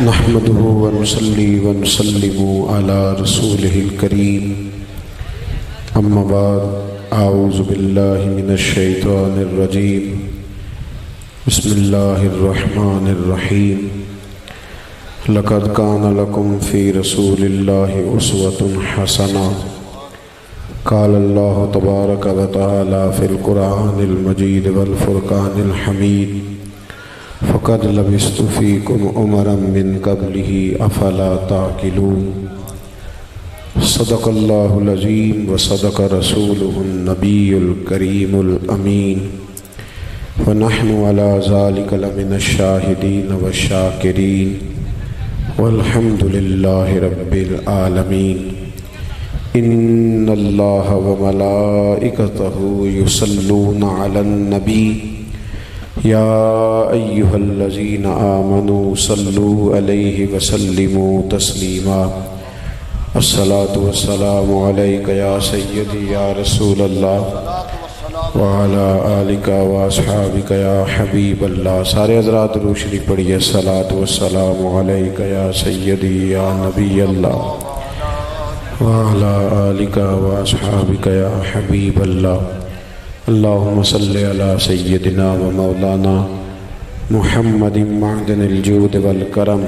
نحمده ونصلي ونسلم على رسوله الكريم اما بعد اعوذ باللہ من الشیطان الرجیم بسم اللہ الرحمن الرحیم لقد كان لكم في رسول الله أسوة حسنة قال الله تبارك وتعالى في القرآن المجيد والفرقان الحميد فقد لبثت فيكم أمرا من قبله أفلا تعقلون صدق الله العظيم وصدق رسوله النبي الكريم الأمين ونحن على ذلك لمن الشاهدين والشاكرين والحمد لله رب العالمين إن الله وملائكته يصلون على النبي يا أيها الذين آمنوا صلوا عليه وسلموا تسليما الصلاة والسلام عليك يا سيدي يا رسول الله وعلى آلك وأصحابك يا حبيب الله. سارے حضرات روشنی پڑھیے. الصلاة والسلام عليك يا سيدي يا نبي الله وعلى آلك وأصحابك يا حبيب الله. اللهم صل على سيدنا ومولانا محمد معدن الجود والکرم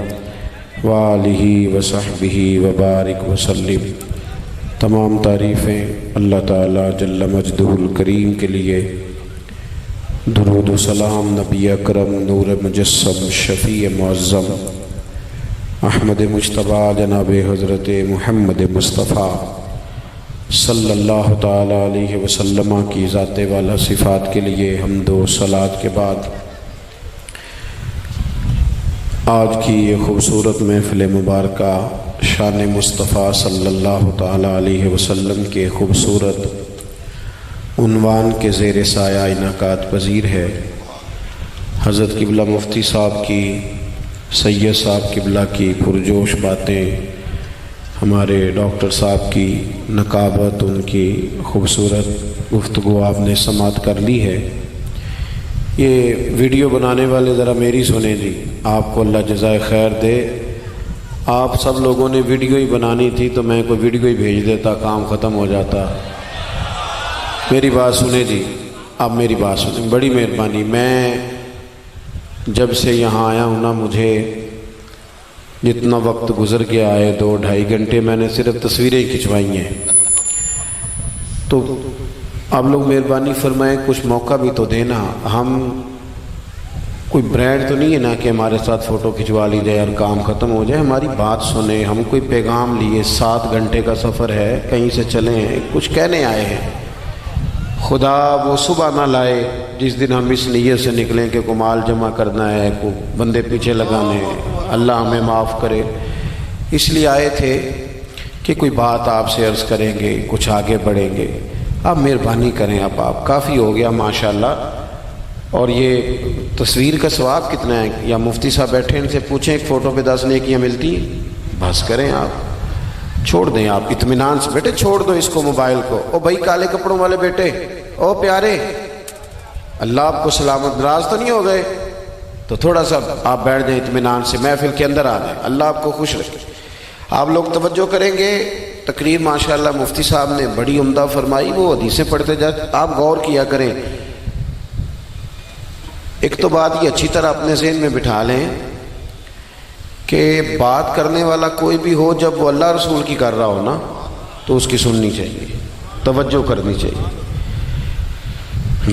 وآلہ وصحبہ وبارک وسلم. تمام تعریفیں اللہ تعالیٰ جل مجدہ الکریم کے لیے. درود و سلام نبی اکرم نور مجسم شفیع معظم احمد مجتبیٰ جناب حضرت محمد مصطفیٰ صلی اللہ تعالیٰ علیہ وسلم کی ذات والا صفات کے لیے حمد و صلوات کے بعد آج کی یہ خوبصورت محفل مبارکہ شان مصطفیٰ صلی اللہ تعالیٰ علیہ وسلم کے خوبصورت عنوان کے زیر سایہ انعقاد پذیر ہے. حضرت قبلہ مفتی صاحب کی سید صاحب قبلہ کی پرجوش باتیں، ہمارے ڈاکٹر صاحب کی نقابت، ان کی خوبصورت گفتگو آپ نے سماعت کر لی ہے. یہ ویڈیو بنانے والے ذرا میری سنیں جی، آپ کو اللہ جزائے خیر دے. آپ سب لوگوں نے ویڈیو ہی بنانی تھی تو میں کوئی ویڈیو ہی بھیج دیتا، کام ختم ہو جاتا. میری بات سنیں جی، آپ میری بات سنیں، بڑی مہربانی. میں جب سے یہاں آیا ہوں نا، مجھے جتنا وقت گزر گیا ہے 2-2.5 گھنٹے میں نے صرف تصویریں کھنچوائی ہیں. تو آپ لوگ مہربانی فرمائیں کچھ موقع بھی تو دینا. ہم کوئی برانڈ تو نہیں ہے نا کہ ہمارے ساتھ فوٹو کھنچوا لی جائے اور کام ختم ہو جائے. ہماری بات سنیں. ہم کوئی پیغام لیے، 7 گھنٹے کا سفر ہے، کہیں سے چلے ہیں، کچھ کہنے آئے ہیں. خدا وہ صبح نہ لائے جس دن ہم اس نیت سے نکلیں کہ کوئی مال جمع کرنا ہے، کوئی بندے پیچھے لگانے ہیں. اللہ ہمیں معاف کرے. اس لیے آئے تھے کہ کوئی بات آپ سے عرض کریں گے، کچھ آگے بڑھیں گے. آپ مہربانی کریں. اب آپ کافی ہو گیا ماشاءاللہ. اور یہ تصویر کا ثواب کتنا ہے؟ یا مفتی صاحب بیٹھے، ان سے پوچھیں ایک فوٹو پہ 10 نیکیاں ملتی ہیں. بس کریں، آپ چھوڑ دیں. آپ اطمینان سے بیٹے چھوڑ دو اس کو، موبائل کو. او بھائی کالے کپڑوں والے بیٹے، او پیارے، اللہ آپ کو سلامت، ناراض تو نہیں ہو گئے؟ تو تھوڑا سا آپ بیٹھ جائیں اطمینان سے، محفل کے اندر آ جائیں. اللہ آپ کو خوش رکھے. آپ لوگ توجہ کریں گے. تقریر ماشاءاللہ مفتی صاحب نے بڑی عمدہ فرمائی. وہ حدیثیں پڑھتے جائیں، آپ غور کیا کریں. ایک تو بات یہ اچھی طرح اپنے ذہن میں بٹھا لیں کہ بات کرنے والا کوئی بھی ہو، جب وہ اللہ رسول کی کر رہا ہو نا تو اس کی سننی چاہیے، توجہ کرنی چاہیے.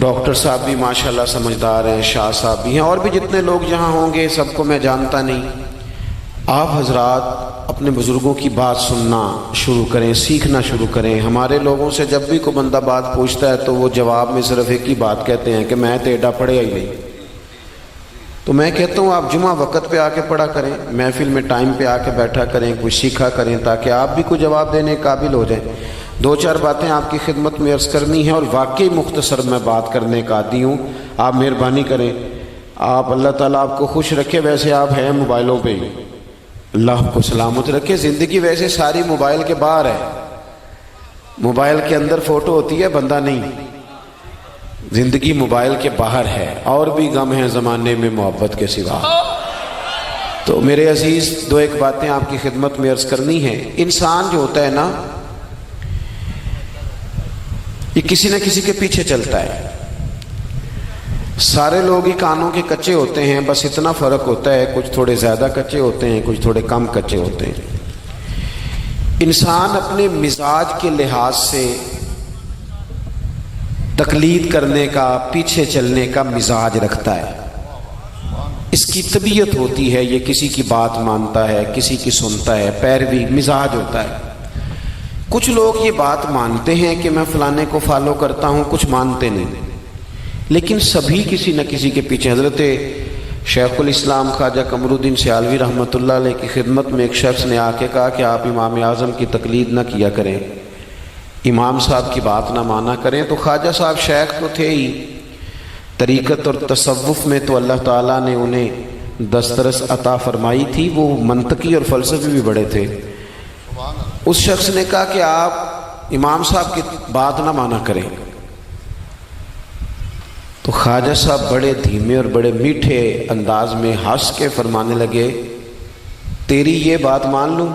ڈاکٹر صاحب بھی ماشاءاللہ سمجھدار ہیں، شاہ صاحب بھی ہیں، اور بھی جتنے لوگ یہاں ہوں گے سب کو میں جانتا نہیں. آپ حضرات اپنے بزرگوں کی بات سننا شروع کریں، سیکھنا شروع کریں. ہمارے لوگوں سے جب بھی کوئی بندہ بات پوچھتا ہے تو وہ جواب میں صرف ایک ہی بات کہتے ہیں کہ میں تیڈا پڑھے ہی نہیں. تو میں کہتا ہوں آپ جمعہ وقت پہ آ کے پڑھا کریں، محفل میں ٹائم پہ آ کے بیٹھا کریں، کچھ سیکھا کریں تاکہ آپ بھی کوئی جواب دینے قابل ہو جائیں. 2-4 باتیں آپ کی خدمت میں عرض کرنی ہیں، اور واقعی مختصر میں بات کرنے کا عادی ہوں. آپ مہربانی کریں. آپ اللہ تعالیٰ آپ کو خوش رکھے. ویسے آپ ہیں موبائلوں پہ ہی، اللہ آپ کو سلامت رکھے. زندگی ویسے ساری موبائل کے باہر ہے. موبائل کے اندر فوٹو ہوتی ہے، بندہ نہیں. زندگی موبائل کے باہر ہے. اور بھی غم ہیں زمانے میں محبت کے سوا. تو میرے عزیز دو ایک باتیں آپ کی خدمت میں عرض کرنی ہیں۔ انسان جو ہوتا ہے نا، یہ کسی نہ کسی کے پیچھے چلتا ہے۔ سارے لوگ ہی کانوں کے کچے ہوتے ہیں، بس اتنا فرق ہوتا ہے، کچھ تھوڑے زیادہ کچے ہوتے ہیں، کچھ تھوڑے کم کچے ہوتے ہیں۔ انسان اپنے مزاج کے لحاظ سے تقلید کرنے کا، پیچھے چلنے کا مزاج رکھتا ہے۔ اس کی طبیعت ہوتی ہے، یہ کسی کی بات مانتا ہے، کسی کی سنتا ہے، پیروی مزاج ہوتا ہے۔ کچھ لوگ یہ بات مانتے ہیں کہ میں فلانے کو فالو کرتا ہوں، کچھ مانتے نہیں، لیکن سبھی کسی نہ کسی کے پیچھے۔ حضرت شیخ الاسلام خواجہ قمرالدین سیالوی رحمۃ اللہ علیہ کی خدمت میں ایک شخص نے آ کے کہا کہ آپ امام اعظم کی تقلید نہ کیا کریں، امام صاحب کی بات نہ مانا کریں۔ تو خواجہ صاحب شیخ تو تھے ہی، طریقت اور تصوف میں تو اللہ تعالیٰ نے انہیں دسترس عطا فرمائی تھی، وہ منطقی اور فلسفی بھی بڑے تھے۔ اس شخص نے کہا کہ آپ امام صاحب کی بات نہ مانا کریں۔ تو خواجہ صاحب بڑے دھیمے اور بڑے میٹھے انداز میں ہنس کے فرمانے لگے، تیری یہ بات مان لوں؟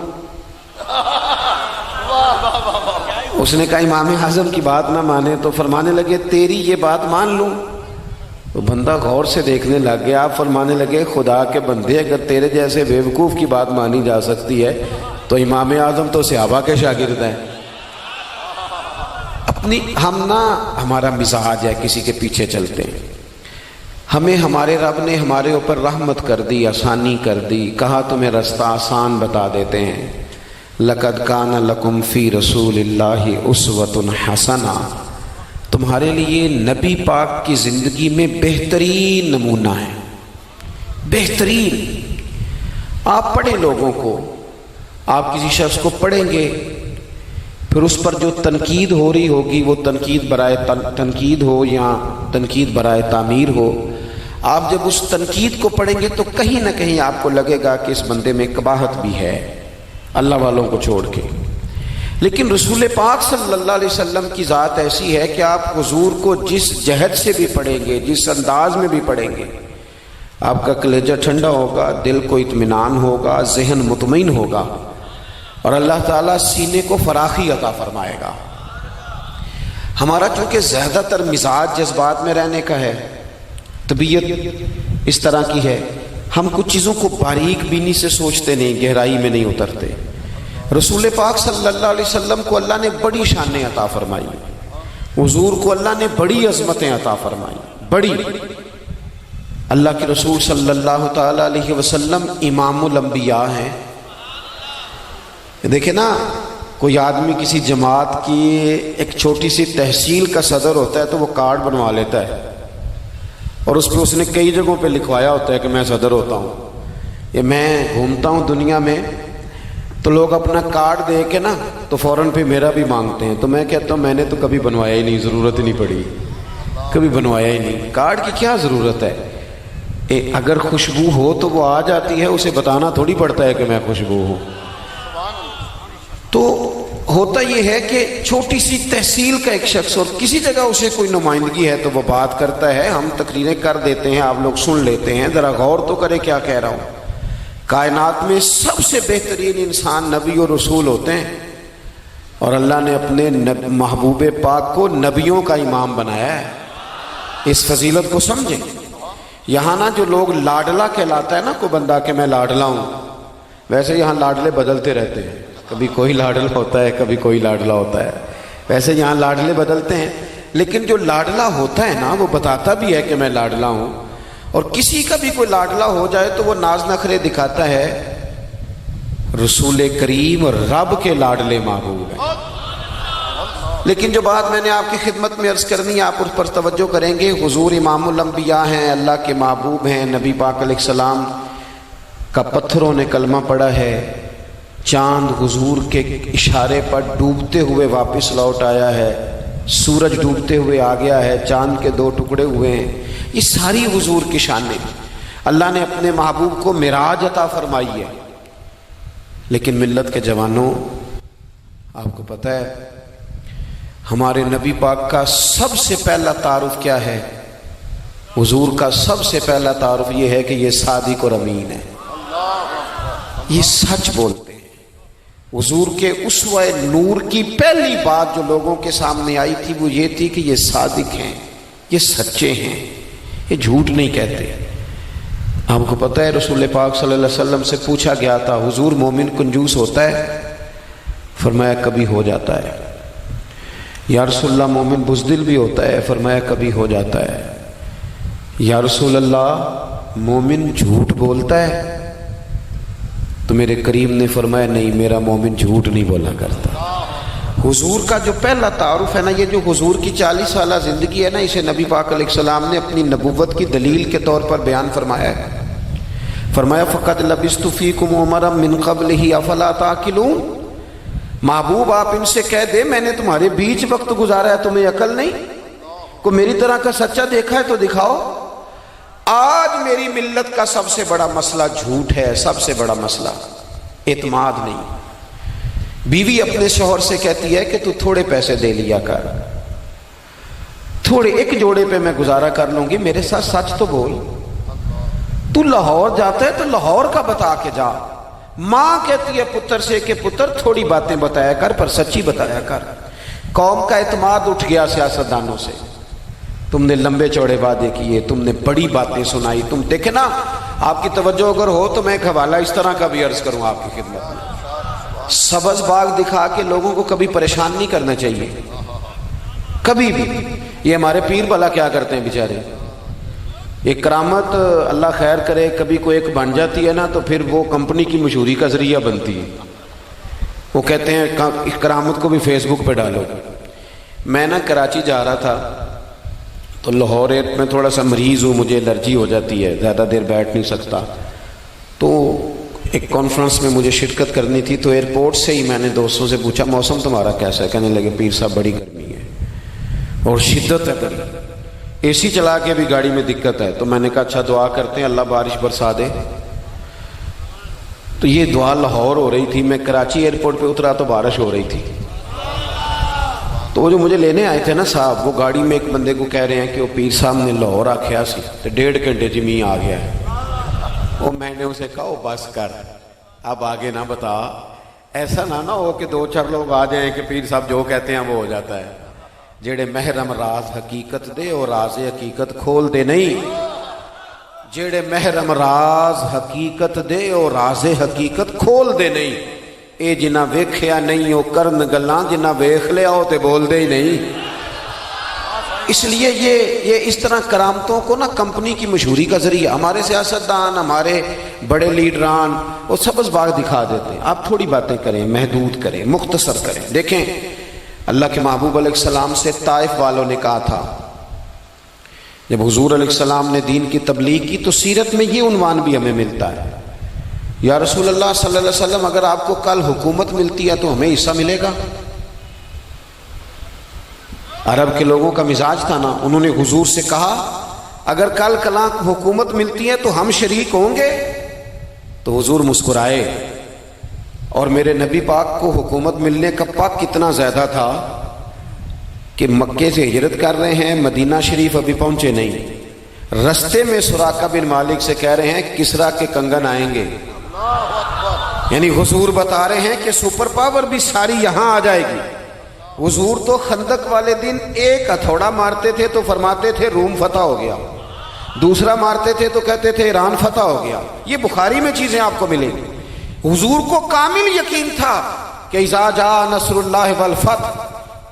اس نے کہا امام اعظم کی بات نہ مانے، تو فرمانے لگے تیری یہ بات مان لوں؟ تو بندہ غور سے دیکھنے لگ گیا، آپ فرمانے لگے خدا کے بندے، اگر تیرے جیسے بیوقوف کی بات مانی جا سکتی ہے تو امام اعظم تو صحابہ کے شاگرد ہیں۔ ہمارا مزاج ہے، کسی کے پیچھے چلتے ہیں۔ ہمیں ہمارے رب نے ہمارے اوپر رحمت کر دی، آسانی کر دی، کہا تمہیں رستہ آسان بتا دیتے ہیں۔ لَقَدْ كَانَ لَكُمْ فِي رَسُولِ اللَّهِ أُسْوَةٌ حَسَنَةٌ، تمہارے لیے نبی پاک کی زندگی میں بہترین نمونہ ہے، بہترین۔ آپ پڑھیں لوگوں کو، آپ کسی شخص کو پڑھیں گے، پھر اس پر جو تنقید ہو رہی ہوگی وہ تنقید برائے تنقید ہو یا تنقید برائے تعمیر ہو، آپ جب اس تنقید کو پڑھیں گے تو کہیں نہ کہیں آپ کو لگے گا کہ اس بندے میں قباحت بھی ہے، اللہ والوں کو چھوڑ کے۔ لیکن رسول پاک صلی اللہ علیہ وسلم کی ذات ایسی ہے کہ آپ حضور کو جس جہت سے بھی پڑھیں گے، جس انداز میں بھی پڑھیں گے، آپ کا کلیجہ ٹھنڈا ہوگا، دل کو اطمینان ہوگا، ذہن مطمئن ہوگا، اور اللہ تعالیٰ سینے کو فراخی عطا فرمائے گا۔ ہمارا چونکہ زیادہ تر مزاج جذبات میں رہنے کا ہے، طبیعت اس طرح کی ہے، ہم کچھ چیزوں کو باریک بینی سے سوچتے نہیں، گہرائی میں نہیں اترتے۔ رسول پاک صلی اللہ علیہ وسلم کو اللہ نے بڑی شانیں عطا فرمائی، حضور کو اللہ نے بڑی عظمتیں عطا فرمائی، بڑی۔ اللہ کے رسول صلی اللہ تعالی علیہ وسلم امام الانبیاء ہیں۔ دیکھیں نا، کوئی آدمی کسی جماعت کی ایک چھوٹی سی تحصیل کا صدر ہوتا ہے تو وہ کارڈ بنوا لیتا ہے، اور اس پہ اس نے کئی جگہوں پہ لکھوایا ہوتا ہے کہ میں صدر ہوتا ہوں۔ یہ میں گھومتا ہوں دنیا میں تو لوگ اپنا کارڈ دے کے نا تو فوراً پہ میرا بھی مانگتے ہیں، تو میں کہتا ہوں میں نے تو کبھی بنوایا ہی نہیں، ضرورت ہی نہیں پڑی، کبھی بنوایا ہی نہیں، کارڈ کی کیا ضرورت ہے؟ اگر خوشبو ہو تو وہ آ جاتی ہے، اسے بتانا تھوڑی پڑتا ہے کہ میں خوشبو ہوں۔ تو ہوتا یہ ہے کہ چھوٹی سی تحصیل کا ایک شخص اور کسی جگہ اسے کوئی نمائندگی ہے تو وہ بات کرتا ہے، ہم تقریریں کر دیتے ہیں، آپ لوگ سن لیتے ہیں، ذرا غور تو کریں کیا کہہ رہا ہوں۔ کائنات میں سب سے بہترین انسان نبی اور رسول ہوتے ہیں، اور اللہ نے اپنے محبوب پاک کو نبیوں کا امام بنایا ہے۔ اس فضیلت کو سمجھیں۔ یہاں نا جو لوگ لاڈلا کہلاتا ہے نا کوئی بندہ کہ میں لاڈلا ہوں، ویسے یہاں لاڈلے بدلتے رہتے ہیں، کبھی کوئی لاڈلا ہوتا ہے، کبھی کوئی لاڈلا ہوتا ہے، ویسے یہاں لاڈلے بدلتے ہیں، لیکن جو لاڈلا ہوتا ہے نا وہ بتاتا بھی ہے کہ میں لاڈلا ہوں، اور کسی کا بھی کوئی لاڈلا ہو جائے تو وہ ناز نخرے دکھاتا ہے۔ رسول کریم اور رب کے لاڈلے محبوب ہیں۔ لیکن جو بات میں نے آپ کی خدمت میں عرض کرنی ہے، آپ اس پر توجہ کریں گے۔ حضور امام الانبیاء ہیں، اللہ کے محبوب ہیں، نبی پاک علیہ السلام کا پتھروں نے کلمہ پڑھا ہے، چاند حضور کے اشارے پر ڈوبتے ہوئے واپس لوٹ آیا ہے، سورج ڈوبتے ہوئے آ گیا ہے، چاند کے 2 ٹکڑے ہوئے ہیں، یہ ساری حضور کی شانیں۔ اللہ نے اپنے محبوب کو معراج عطا فرمائی ہے۔ لیکن ملت کے جوانوں، آپ کو پتہ ہے ہمارے نبی پاک کا سب سے پہلا تعارف کیا ہے؟ حضور کا سب سے پہلا تعارف یہ ہے کہ یہ صادق اور امین ہے۔ یہ سچ بولتے ہیں۔ حضور کے اسوہ نور کی پہلی بات جو لوگوں کے سامنے آئی تھی وہ یہ تھی کہ یہ صادق ہیں، یہ سچے ہیں، یہ جھوٹ نہیں کہتے۔ آپ کو پتہ ہے رسول پاک صلی اللہ علیہ وسلم سے پوچھا گیا تھا حضور مومن کنجوس ہوتا ہے؟ فرمایا کبھی ہو جاتا ہے۔ یا رسول اللہ مومن بزدل بھی ہوتا ہے؟ فرمایا کبھی ہو جاتا ہے۔ یا رسول اللہ مومن جھوٹ بولتا ہے؟ تو میرے کریم نے فرمایا نہیں، میرا مومن جھوٹ نہیں بولا کرتا۔ حضور کا جو پہلا تعارف ہے نا، یہ جو حضور کی 40 سالہ زندگی ہے نا، اسے نبی پاک علیہ السلام نے اپنی نبوت کی دلیل کے طور پر بیان فرمایا ہے۔ فرمایا فقد لبثت فیکم عمرا من قبلہ افلا تعقلون۔ محبوب آپ ان سے کہہ دے میں نے تمہارے بیچ وقت گزارا ہے، تمہیں عقل نہیں؟ کو میری طرح کا سچا دیکھا ہے تو دکھاؤ۔ آج میری ملت کا سب سے بڑا مسئلہ جھوٹ ہے، سب سے بڑا مسئلہ اعتماد نہیں۔ بیوی اپنے شوہر سے کہتی ہے کہ تو تھوڑے پیسے دے لیا کر، تھوڑے ایک جوڑے پہ میں گزارا کر لوں گی، میرے ساتھ سچ تو بول۔ تو لاہور جاتا ہے تو لاہور کا بتا کے جا۔ ماں کہتی ہے پتر سے کہ پتر تھوڑی باتیں بتایا کر پر سچی بتایا کر۔ قوم کا اعتماد اٹھ گیا سیاستدانوں سے، تم نے لمبے چوڑے وعدے کیے، تم نے بڑی باتیں سنائی۔ تم دیکھیں نا، آپ کی توجہ اگر ہو تو میں ایک حوالہ اس طرح کا بھی عرض کروں آپ کی خدمت میں۔ سبز باغ دکھا کے لوگوں کو کبھی پریشان نہیں کرنا چاہیے، کبھی بھی۔ یہ ہمارے پیر بھلا کیا کرتے ہیں بیچارے، ایک کرامت اللہ خیر کرے کبھی کوئی ایک بن جاتی ہے نا تو پھر وہ کمپنی کی مشہوری کا ذریعہ بنتی ہے۔ وہ کہتے ہیں اس کرامت کو بھی فیس بک پہ ڈالو۔ میں نا کراچی جا رہا تھا تو لاہور میں تھوڑا سا مریض ہوں، مجھے الرجی ہو جاتی ہے، زیادہ دیر بیٹھ نہیں سکتا، تو ایک کانفرنس میں مجھے شرکت کرنی تھی۔ تو ایئرپورٹ سے ہی میں نے دوستوں سے پوچھا موسم تمہارا کیسا ہے؟ کہنے لگے پیر صاحب بڑی گرمی ہے اور شدت ہے بڑی، اے سی چلا کے بھی گاڑی میں دقت ہے۔ تو میں نے کہا اچھا دعا کرتے ہیں اللہ بارش برسا دے۔ تو یہ دعا لاہور ہو رہی تھی، میں کراچی ایئرپورٹ پہ اترا تو بارش ہو رہی تھی۔ تو وہ جو مجھے لینے آئے تھے نا صاحب، وہ گاڑی میں ایک بندے کو کہہ رہے ہیں کہ وہ پیر صاحب نے لاہور آکھیا سی تو 1.5 گھنٹے جمی آ گیا ہے۔ وہ میں نے اسے کہا بس کر، اب آگے نہ بتا، ایسا نہ ہو کہ 2-4 لوگ آ جائیں کہ پیر صاحب جو کہتے ہیں وہ ہو جاتا ہے۔ جڑے محرم راز حقیقت دے اور راز حقیقت کھول دے نہیں، جڑے محرم راز حقیقت دے اور راز حقیقت کھول دے نہیں، اے جنہ ویکھیا نہیں او کرن گلاں، جنہ ویکھ لیا ہو تے بول دے ہی نہیں۔ اس لیے یہ اس طرح کرامتوں کو نا کمپنی کی مشہوری کا ذریعہ، ہمارے سیاستدان، ہمارے بڑے لیڈران وہ سبز باغ دکھا دیتے ہیں۔ آپ تھوڑی باتیں کریں، محدود کریں، مختصر کریں۔ دیکھیں اللہ کے محبوب علیہ السلام سے طائف والوں نے کہا تھا، جب حضور علیہ السلام نے دین کی تبلیغ کی تو سیرت میں یہ عنوان بھی ہمیں ملتا ہے، یا رسول اللہ صلی اللہ علیہ وسلم اگر آپ کو کل حکومت ملتی ہے تو ہمیں حصہ ملے گا؟ عرب کے لوگوں کا مزاج تھا نا، انہوں نے حضور سے کہا اگر کل کلاں حکومت ملتی ہے تو ہم شریک ہوں گے؟ تو حضور مسکرائے، اور میرے نبی پاک کو حکومت ملنے کا پاک کتنا زیادہ تھا کہ مکے سے ہجرت کر رہے ہیں، مدینہ شریف ابھی پہنچے نہیں، رستے میں سراقہ بن مالک سے کہہ رہے ہیں کسرا کے کنگن آئیں گے، یعنی حضور بتا رہے ہیں کہ سپر پاور بھی ساری یہاں آ جائے گی۔ حضور تو خندق والے دن ایک ہتھوڑا مارتے تھے تو فرماتے تھے روم فتح ہو گیا، دوسرا مارتے تھے تو کہتے تھے ایران فتح ہو گیا۔ یہ بخاری میں چیزیں آپ کو ملیں گی۔ حضور کو کامل یقین تھا کہ اذا جاء نصر اللہ والفتح،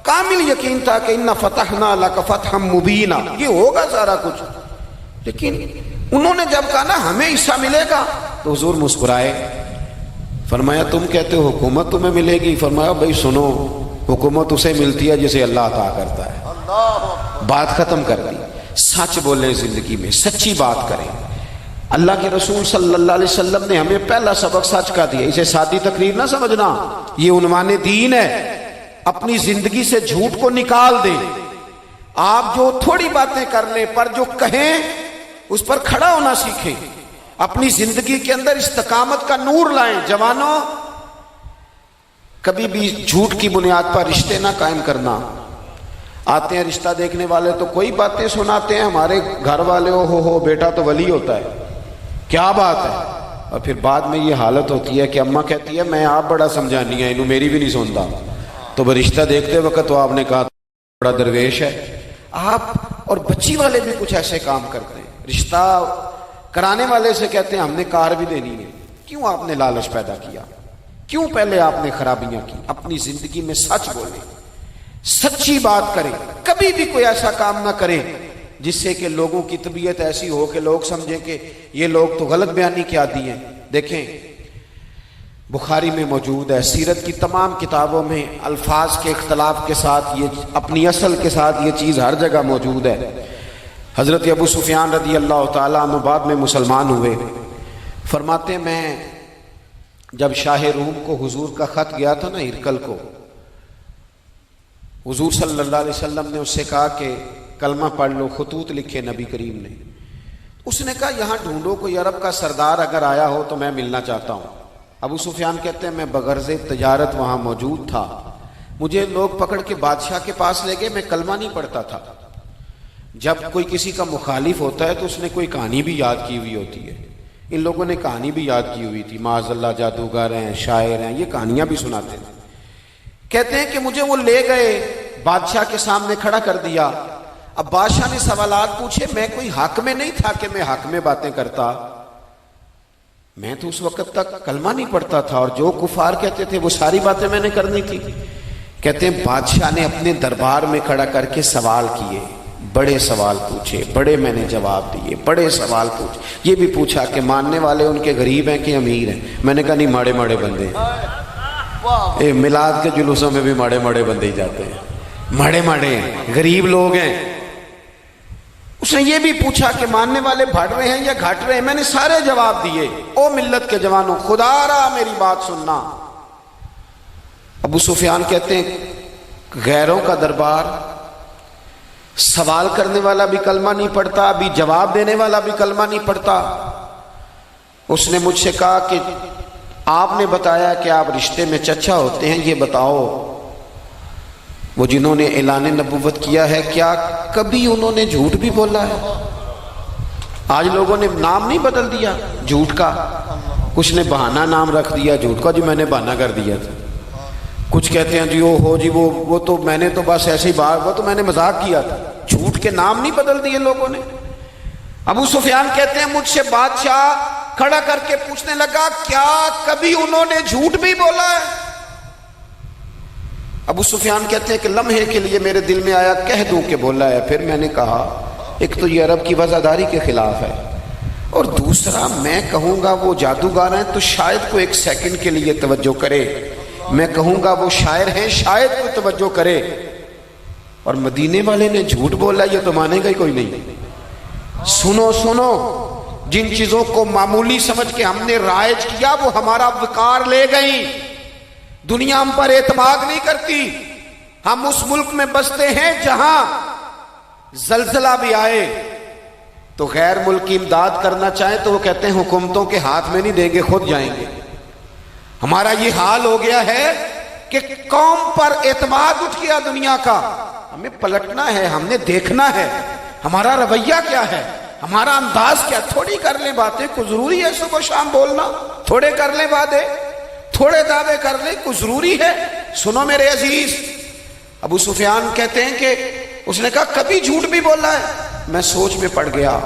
کامل یقین تھا کہ ان فتحنا لک فتحا مبینا، یہ ہوگا سارا کچھ۔ لیکن انہوں نے جب کہا نا ہمیں حصہ ملے گا تو حضور مسکرائے، فرمایا تم کہتے ہو حکومت تمہیں ملے گی؟ فرمایا بھائی سنو، حکومت اسے ملتی ہے جسے اللہ عطا کرتا ہے۔ بات ختم کر دی۔ سچ بولیں زندگی میں، سچی بات کریں۔ اللہ کے رسول صلی اللہ علیہ وسلم نے ہمیں پہلا سبق سچ کا دیا، اسے سادی تقریر نہ سمجھنا، یہ عنوان دین ہے۔ اپنی زندگی سے جھوٹ کو نکال دیں۔ آپ جو تھوڑی باتیں کر لیں پر جو کہیں اس پر کھڑا ہونا سیکھیں، اپنی زندگی کے اندر استقامت کا نور لائیں۔ جوانوں، کبھی بھی جھوٹ کی بنیاد پر رشتے نہ قائم کرنا۔ آتے ہیں رشتہ دیکھنے والے تو کوئی باتیں سناتے ہیں، ہمارے گھر والے ہو بیٹا تو ولی ہوتا ہے، کیا بات ہے؟ اور پھر بعد میں یہ حالت ہوتی ہے کہ اماں کہتی ہے میں آپ بڑا سمجھانی ہے، انہوں میری بھی نہیں سنتا، تو رشتہ دیکھتے وقت تو آپ نے کہا بڑا درویش ہے آپ. اور بچی والے بھی کچھ ایسے کام کرتے ہیں، رشتہ کرانے والے سے کہتے ہیں ہم نے کار بھی دینی ہے. کیوں آپ نے لالچ پیدا کیا؟ کیوں پہلے آپ نے خرابیاں کی؟ اپنی زندگی میں سچ بولیں، سچی بات کریں، کبھی بھی کوئی ایسا کام نہ کریں جس سے کہ لوگوں کی طبیعت ایسی ہو کہ لوگ سمجھیں کہ یہ لوگ تو غلط بیانی کے عادی ہیں. دیکھیں بخاری میں موجود ہے، سیرت کی تمام کتابوں میں الفاظ کے اختلاف کے ساتھ یہ اپنی اصل کے ساتھ یہ چیز ہر جگہ موجود ہے. حضرت ابو سفیان رضی اللہ تعالیٰ عنہ بعد میں مسلمان ہوئے. فرماتے ہیں میں جب شاہ روم کو حضور کا خط گیا تھا نا ہرقل کو، حضور صلی اللہ علیہ وسلم نے اس سے کہا کہ کلمہ پڑھ لو، خطوط لکھے نبی کریم نے. اس نے کہا یہاں ڈھونڈو کوئی عرب کا سردار اگر آیا ہو تو میں ملنا چاہتا ہوں. ابو سفیان کہتے ہیں میں بغرض تجارت وہاں موجود تھا، مجھے لوگ پکڑ کے بادشاہ کے پاس لے گئے، میں کلمہ نہیں پڑھتا تھا. جب کوئی کسی کا مخالف ہوتا ہے تو اس نے کوئی کہانی بھی یاد کی ہوئی ہوتی ہے. ان لوگوں نے کہانی بھی یاد کی ہوئی تھی، معاذ اللہ جادوگر ہیں، شاعر ہیں، یہ کہانیاں بھی سناتے ہیں. کہتے ہیں کہ مجھے وہ لے گئے، بادشاہ کے سامنے کھڑا کر دیا. اب بادشاہ نے سوالات پوچھے، میں کوئی حق میں نہیں تھا کہ میں حق میں باتیں کرتا، میں تو اس وقت تک کلمہ نہیں پڑھتا تھا اور جو کفار کہتے تھے وہ ساری باتیں میں نے کرنی تھی. کہتے ہیں بادشاہ نے اپنے دربار میں کھڑا کر کے سوال کیے، بڑے سوال پوچھے، بڑے میں نے جواب دیے، بڑے سوال پوچھے. یہ بھی پوچھا کہ ماننے والے ان کے غریب ہیں کہ امیر ہیں؟ میں نے کہا نہیں، ماڑے ماڑے بندے ہیں. میلاد کے جلوسوں میں بھی ماڑے ماڑے بندے ہی جاتے ہیں، ماڑے ماڑے ہیں، غریب لوگ ہیں. اس نے یہ بھی پوچھا کہ ماننے والے بڑھ رہے ہیں یا گھٹ رہے ہیں؟ میں نے سارے جواب دیے. او ملت کے جوانوں، خدا را میری بات سننا. ابو سفیان کہتے ہیں غیروں کا دربار، سوال کرنے والا بھی کلمہ نہیں پڑھتا، ابھی جواب دینے والا بھی کلمہ نہیں پڑھتا. اس نے مجھ سے کہا کہ آپ نے بتایا کہ آپ رشتے میں چچا ہوتے ہیں، یہ بتاؤ وہ جنہوں نے اعلان نبوت کیا ہے کیا کبھی انہوں نے جھوٹ بھی بولا ہے؟ آج لوگوں نے نام نہیں بدل دیا جھوٹ کا، کچھ نے بہانہ نام رکھ دیا جھوٹ کا، جی میں نے بہانہ کر دیا تھا. کچھ کہتے ہیں جی جی وہ تو میں نے تو بس ایسے ہی بات، وہ تو میں نے مذاق کیا تھا. جھوٹ کے نام نہیں بدل دیے لوگوں نے. ابو سفیان کہتے ہیں مجھ سے بادشاہ کھڑا کر کے پوچھنے لگا کیا کبھی انہوں نے جھوٹ بھی بولا ہے؟ ابو سفیان کہتے ہیں کہ لمحے کے لیے میرے دل میں آیا کہہ دوں کہ بولا ہے. پھر میں نے کہا ایک تو یہ عرب کی وفاداری کے خلاف ہے، اور دوسرا میں کہوں گا وہ جادوگر ہیں تو شاید کو ایک سیکنڈ کے لیے توجہ کرے، میں کہوں گا وہ شاعر ہیں شاید کو توجہ کرے، اور مدینے والے نے جھوٹ بولا یہ تو مانے گا ہی کوئی نہیں. سنو سنو، جن چیزوں کو معمولی سمجھ کے ہم نے رائج کیا وہ ہمارا وقار لے گئی. دنیا ہم پر اعتماد نہیں کرتی. ہم اس ملک میں بستے ہیں جہاں زلزلہ بھی آئے تو غیر ملکی امداد کرنا چاہیں تو وہ کہتے ہیں حکومتوں کے ہاتھ میں نہیں دیں گے، خود جائیں گے. ہمارا یہ حال ہو گیا ہے کہ قوم پر اعتماد اٹھ گیا دنیا کا. ہمیں پلٹنا ہے، ہم نے دیکھنا ہے ہمارا رویہ کیا ہے، ہمارا انداز کیا. تھوڑی کر لیں باتیں، کوئی ضروری ہے صبح شام بولنا؟ تھوڑے کر لیں وعدے، تھوڑے دعوے کر لیں، کوئی ضروری ہے؟ سنو میرے عزیز، ابو سفیان کہتے ہیں کہ اس نے کہا کبھی جھوٹ بھی بولا ہے؟ میں سوچ میں پڑ گیا.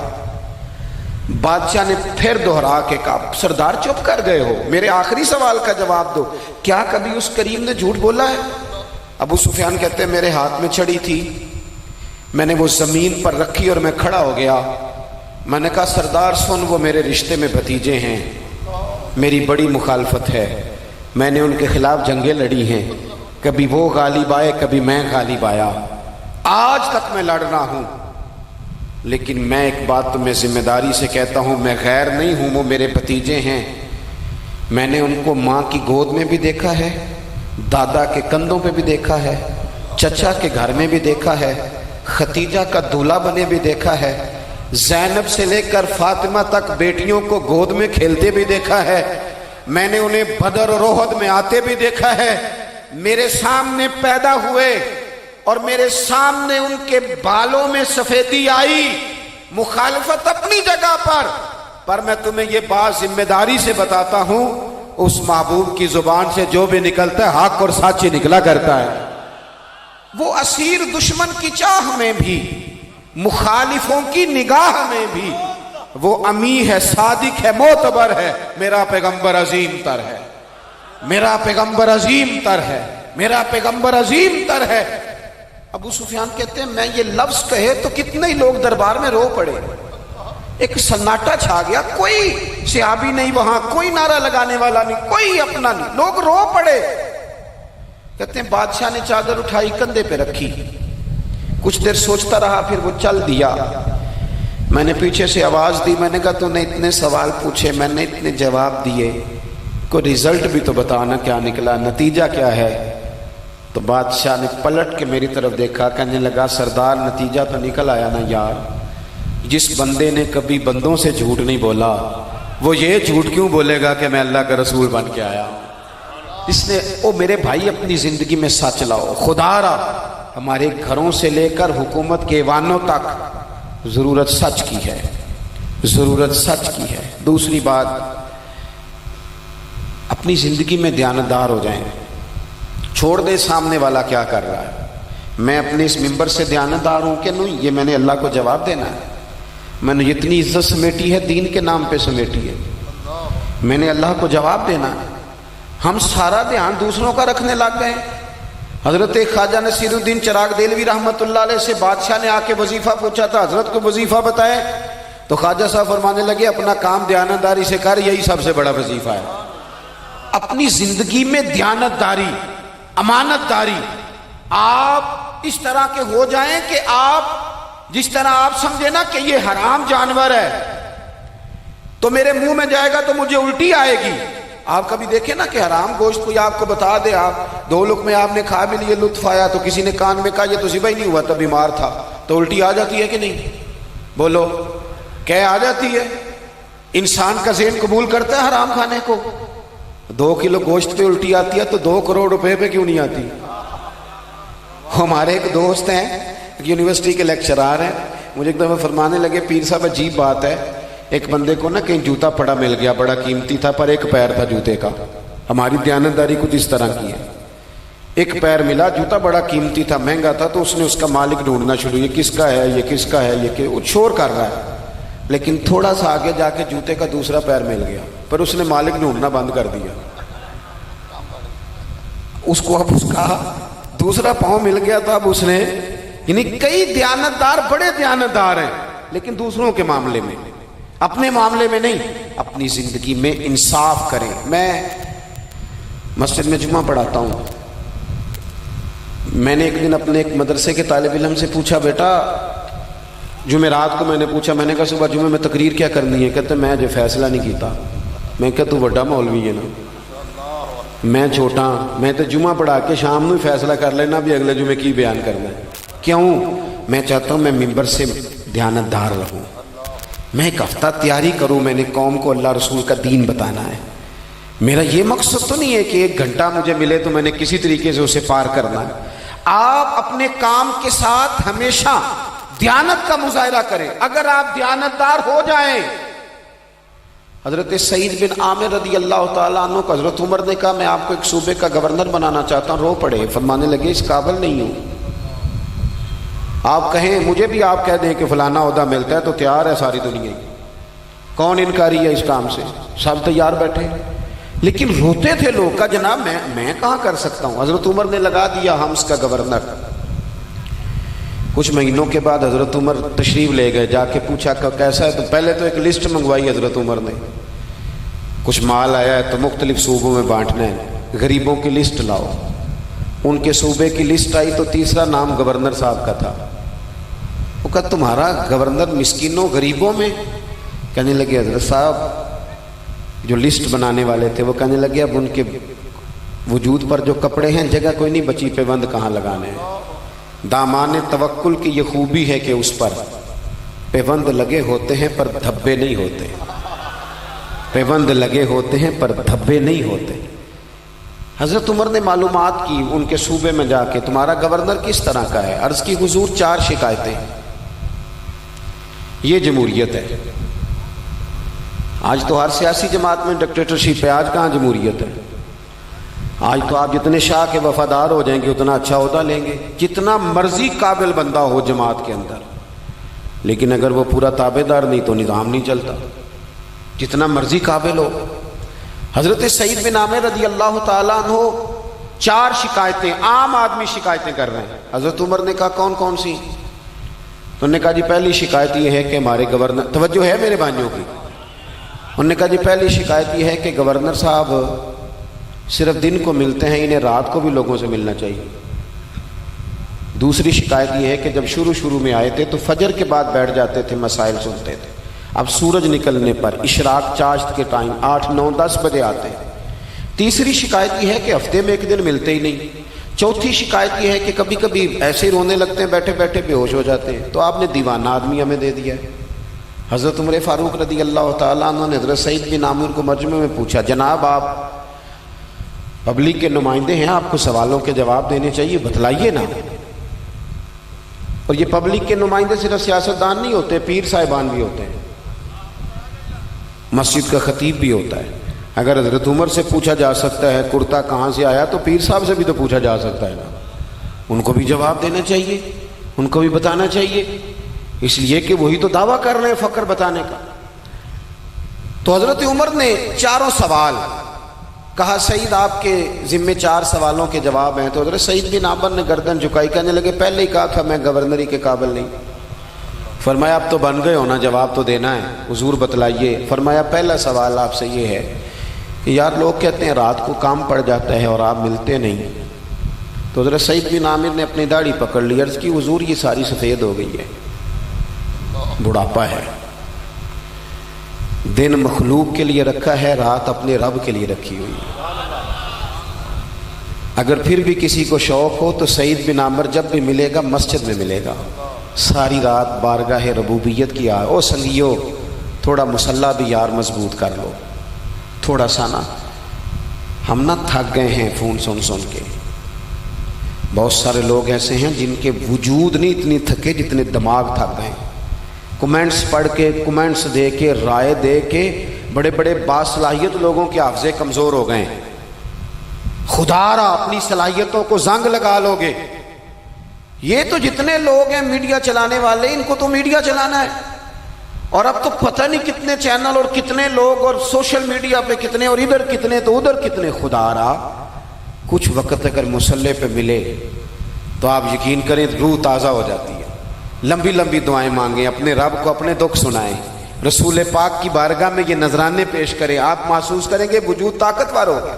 بادشاہ نے پھر دوہرا کے کہا سردار چپ کر گئے ہو، میرے آخری سوال کا جواب دو، کیا کبھی اس کریم نے جھوٹ بولا ہے؟ ابو سفیان کہتے ہیں میرے ہاتھ میں چھڑی تھی، میں نے وہ زمین پر رکھی اور میں کھڑا ہو گیا. میں نے کہا سردار سن، وہ میرے رشتے میں بھتیجے ہیں، میری بڑی مخالفت ہے، میں نے ان کے خلاف جنگیں لڑی ہیں، کبھی وہ غالب آئے کبھی میں غالب آیا، آج تک میں لڑ رہا ہوں. لیکن میں ایک بات تمہیں ذمہ داری سے کہتا ہوں، میں غیر نہیں ہوں، وہ میرے بھتیجے ہیں. میں نے ان کو ماں کی گود میں بھی دیکھا ہے، دادا کے کندھوں پہ بھی دیکھا ہے، چچا کے گھر میں بھی دیکھا ہے، ختیجہ کا دولہا بنے بھی دیکھا ہے، زینب سے لے کر فاطمہ تک بیٹیوں کو گود میں کھیلتے بھی دیکھا ہے. میں نے انہیں بدر اور احد میں آتے بھی دیکھا ہے. میرے سامنے پیدا ہوئے اور میرے سامنے ان کے بالوں میں سفیدی آئی. مخالفت اپنی جگہ پر، پر میں تمہیں یہ بات ذمہ داری سے بتاتا ہوں، اس محبوب کی زبان سے جو بھی نکلتا ہے حق اور سچ ہی نکلا کرتا ہے۔ وہ اسیر دشمن کی چاہ میں بھی، مخالفوں کی نگاہ میں بھی، وہ امی ہے، صادق ہے، معتبر ہے، میرا پیغمبر عظیم تر ہے، میرا پیغمبر عظیم تر ہے، میرا پیغمبر عظیم تر ہے۔ ابو سفیان کہتے ہیں میں یہ لفظ کہے تو کتنے ہی لوگ دربار میں رو پڑے، ایک سناٹا چھا گیا، کوئی صحابی نہیں وہاں، کوئی نعرہ لگانے والا نہیں، کوئی اپنا نہیں، لوگ رو پڑے۔ کہتے ہیں بادشاہ نے چادر اٹھائی کندھے پہ رکھی، کچھ دیر سوچتا رہا، پھر وہ چل دیا۔ میں نے پیچھے سے آواز دی، میں نے کہا تو نے اتنے سوال پوچھے، میں نے اتنے جواب دیے، کوئی رزلٹ بھی تو بتانا کیا نکلا، نتیجہ کیا ہے؟ تو بادشاہ نے پلٹ کے میری طرف دیکھا، کہنے لگا سردار نتیجہ تو نکل آیا نا یار، جس بندے نے کبھی بندوں سے جھوٹ نہیں بولا وہ یہ جھوٹ کیوں بولے گا کہ میں اللہ کا رسول بن کے آیا؟ اس نے او میرے بھائی اپنی زندگی میں سچ لاؤ، خدا را ہمارے گھروں سے لے کر حکومت کے ایوانوں تک ضرورت سچ کی ہے، ضرورت سچ کی ہے۔ دوسری بات، اپنی زندگی میں دیانتدار ہو جائیں، چھوڑ دے سامنے والا کیا کر رہا ہے، میں اپنے اس ممبر سے دیانتدار ہوں کہ نہیں، یہ میں نے اللہ کو جواب دینا ہے۔ میں نے جتنی عزت سمیٹی ہے دین کے نام پہ سمیٹی ہے، میں نے اللہ کو جواب دینا ہے۔ ہم سارا دھیان دوسروں کا رکھنے لگ گئے۔ حضرت خواجہ نصیر الدین چراغ دہلوی رحمۃ اللہ علیہ سے بادشاہ نے آ کے وظیفہ پوچھا تھا، حضرت کو وظیفہ بتائے، تو خواجہ صاحب فرمانے لگے اپنا کام دیانتداری سے کر، یہی سب سے بڑا وظیفہ ہے۔ اپنی زندگی میں دیانتداری، امانت داری، آپ اس طرح کے ہو جائیں کہ آپ جس طرح آپ سمجھے نا کہ یہ حرام جانور ہے تو میرے منہ میں جائے گا تو مجھے الٹی آئے گی۔ آپ کبھی دیکھیں نا کہ حرام گوشت کوئی آپ کو بتا دے، آپ دو لقمے آپ نے کھا بھی لیے، لطف آیا، تو کسی نے کان میں کہا یہ تو ذبح ہی نہیں ہوا تھا، بیمار تھا، تو الٹی آ جاتی ہے کہ نہیں؟ بولو، کہہ آ جاتی ہے؟ انسان کا ذہن قبول کرتا ہے حرام کھانے کو؟ 2 کلو گوشت پہ الٹی آتی ہے تو 2 کروڑ روپے پہ کیوں نہیں آتی؟ ہمارے ایک دوست ہیں یونیورسٹی کے لیکچرار ہیں، مجھے ایک دفعہ فرمانے لگے پیر صاحب عجیب بات ہے، ایک بندے کو نا کہیں جوتا پڑا مل گیا، بڑا قیمتی تھا پر ایک پیر تھا جوتے کا۔ ہماری دیانتداری کچھ اس طرح کی ہے، ایک پیر ملا، جوتا بڑا قیمتی تھا، مہنگا تھا، تو اس نے اس کا مالک ڈھونڈنا شروع، یہ کس کا ہے، یہ کس کا ہے، یہ کہ شور کر رہا ہے، لیکن تھوڑا سا آگے جا کے جوتے کا دوسرا پیر مل گیا، پر اس نے مالک ڈھونڈنا بند کر دیا۔ اس کو اب اس کا دوسرا پاؤں مل گیا تھا، اب اس نے، یعنی کئی دیانتدار بڑے دیانتدار ہیں لیکن دوسروں کے معاملے میں، اپنے معاملے میں نہیں۔ اپنی زندگی میں انصاف کریں۔ میں مسجد میں جمعہ پڑھاتا ہوں، میں نے ایک دن اپنے ایک مدرسے کے طالب علم سے پوچھا، بیٹا جمعرات کو میں نے پوچھا، میں نے کہا صبح جمعہ میں تقریر کیا کرنی ہے؟ کہتے میں جو فیصلہ نہیں کیتا۔ میں کہا تو بڑا مولوی ہے نا، میں چھوٹا، میں تو جمعہ پڑھا کے شام میں فیصلہ کر لینا بھی اگلے جمعے کی بیان کرنا ہے۔ کیوں؟ میں چاہتا ہوں میں ممبر سے دیانتدار رہوں، میں ایک ہفتہ تیاری کروں، میں نے قوم کو اللہ رسول کا دین بتانا ہے۔ میرا یہ مقصد تو نہیں ہے کہ 1 گھنٹہ مجھے ملے تو میں نے کسی طریقے سے اسے پار کرنا ہے۔ آپ اپنے کام کے ساتھ ہمیشہ دیانت کا مظاہرہ کریں۔ اگر آپ دیانتدار ہو جائیں، حضرت سعید بن عامر رضی اللہ تعالیٰ عنہ کو حضرت عمر نے کہا میں آپ کو ایک صوبے کا گورنر بنانا چاہتا ہوں، رو پڑے، فرمانے لگے اس قابل نہیں ہوں۔ آپ کہیں، مجھے بھی آپ کہہ دیں کہ فلانا عہدہ ملتا ہے تو تیار ہے ساری دنیا، کون انکاری ہے اس کام سے، سب تیار بیٹھے، لیکن روتے تھے لوگ کا جناب میں کہاں کر سکتا ہوں۔ حضرت عمر نے لگا دیا حمص کا گورنر۔ کچھ مہینوں کے بعد حضرت عمر تشریف لے گئے، جا کے پوچھا کہ کیسا ہے، تو پہلے تو ایک لسٹ منگوائی حضرت عمر نے، کچھ مال آیا ہے تو مختلف صوبوں میں بانٹنا ہے، غریبوں کی لسٹ لاؤ۔ ان کے صوبے کی لسٹ آئی تو تیسرا نام گورنر صاحب کا تھا۔ وہ کہا تمہارا گورنر مسکینوں غریبوں میں؟ کہنے لگے حضرت صاحب جو لسٹ بنانے والے تھے وہ کہنے لگے اب ان کے وجود پر جو کپڑے ہیں جگہ کوئی نہیں بچی، پیوند کہاں لگانے ہیں۔ دامان توکل کی یہ خوبی ہے کہ اس پر پیوند لگے ہوتے ہیں پر دھبے نہیں ہوتے، پیوند لگے ہوتے ہیں پر دھبے نہیں ہوتے۔ حضرت عمر نے معلومات کی ان کے صوبے میں جا کے، تمہارا گورنر کس طرح کا ہے؟ عرض کی حضور 4 شکایتیں، یہ جمہوریت ہے، آج تو ہر سیاسی جماعت میں ڈکٹیٹرشپ ہے، آج کہاں جمہوریت ہے؟ آج تو آپ جتنے شاہ کے وفادار ہو جائیں گے اتنا اچھا عہدہ لیں گے، جتنا مرضی قابل بندہ ہو جماعت کے اندر، لیکن اگر وہ پورا تابع دار نہیں تو نظام نہیں چلتا، جتنا مرضی قابل ہو۔ حضرت سعید بن عامر رضی اللہ تعالیٰ عنہ 4 شکایتیں، عام آدمی شکایتیں کر رہے ہیں۔ حضرت عمر نے کہا کون کون سی؟ تو انہوں نے کہا جی پہلی شکایت یہ ہے کہ ہمارے گورنر، توجہ ہے میرے بھائیوں کی، انہوں نے کہا جی پہلی شکایت یہ ہے کہ گورنر صاحب صرف دن کو ملتے ہیں، انہیں رات کو بھی لوگوں سے ملنا چاہیے۔ دوسری شکایت یہ ہے کہ جب شروع میں آئے تھے تو فجر کے بعد بیٹھ جاتے تھے، مسائل سنتے تھے، اب سورج نکلنے پر اشراق چاشت کے ٹائم 8 9 10 بجے آتے ہیں۔ تیسری شکایت یہ ہے کہ ہفتے میں ایک دن ملتے ہی نہیں۔ چوتھی شکایت یہ ہے کہ کبھی کبھی ایسے ہی رونے لگتے ہیں، بیٹھے بیٹھے بے ہوش ہو جاتے ہیں، تو آپ نے دیوانہ آدمی ہمیں دے دیا ہے۔ حضرت عمر فاروق رضی اللہ تعالیٰ عنہ نے حضرت سعید بن عامر کو مجمع میں پوچھا، جناب آپ پبلک کے نمائندے ہیں، آپ کو سوالوں کے جواب دینے چاہیے، بتلائیے نا۔ اور یہ پبلک کے نمائندے صرف سیاستدان نہیں ہوتے، پیر صاحبان بھی ہوتے ہیں، مسجد کا خطیب بھی ہوتا ہے۔ اگر حضرت عمر سے پوچھا جا سکتا ہے کرتا کہاں سے آیا، تو پیر صاحب سے بھی تو پوچھا جا سکتا ہے نا، ان کو بھی جواب دینا چاہیے، ان کو بھی بتانا چاہیے، اس لیے کہ وہی تو دعویٰ کر رہے ہیں فقر بتانے کا۔ تو حضرت عمر نے 4 سوال کہا، سعید آپ کے ذمے 4 سوالوں کے جواب ہیں۔ تو حضرت سعید بن عامر نے گردن جھکائی، کہنے لگے پہلے ہی کہا تھا میں گورنری کے قابل نہیں۔ فرمایا اب تو بن گئے ہونا، جواب تو دینا ہے، حضور بتلائیے۔ فرمایا پہلا سوال آپ سے یہ ہے کہ یار لوگ کہتے ہیں رات کو کام پڑ جاتا ہے اور آپ ملتے نہیں۔ تو حضرت سعید بن عامر نے اپنی داڑھی پکڑ لی، عرض کی حضور یہ ساری سفید ہو گئی ہے، بڑھاپا ہے، دن مخلوق کے لیے رکھا ہے، رات اپنے رب کے لیے رکھی ہوئی ہے۔ اگر پھر بھی کسی کو شوق ہو تو سعید بن عامر جب بھی ملے گا مسجد میں ملے گا، ساری رات بارگاہ ربوبیت کی او سنگیو تھوڑا مسلح بھی یار مضبوط کر لو، تھوڑا سا نا، ہم نہ تھک گئے ہیں فون سن کے۔ بہت سارے لوگ ایسے ہیں جن کے وجود نہیں اتنی تھکے جتنے دماغ تھک گئے، کمنٹس پڑھ کے، کمنٹس دے کے، رائے دے کے، بڑے بڑے باصلاحیت لوگوں کے حافظے کمزور ہو گئے۔ خدا را اپنی صلاحیتوں کو زنگ لگا لو گے۔ یہ تو جتنے لوگ ہیں میڈیا چلانے والے، ان کو تو میڈیا چلانا ہے، اور اب تو پتہ نہیں کتنے چینل اور کتنے لوگ اور سوشل میڈیا پہ کتنے، اور ادھر کتنے تو ادھر کتنے۔ خدا را کچھ وقت اگر مسلح پہ ملے تو آپ یقین کریں روح تازہ ہو جاتی ہے۔ لمبی لمبی دعائیں مانگیں، اپنے رب کو اپنے دکھ سنائیں، رسول پاک کی بارگاہ میں یہ نذرانے پیش کریں، آپ محسوس کریں گے وجود طاقتور ہوگا۔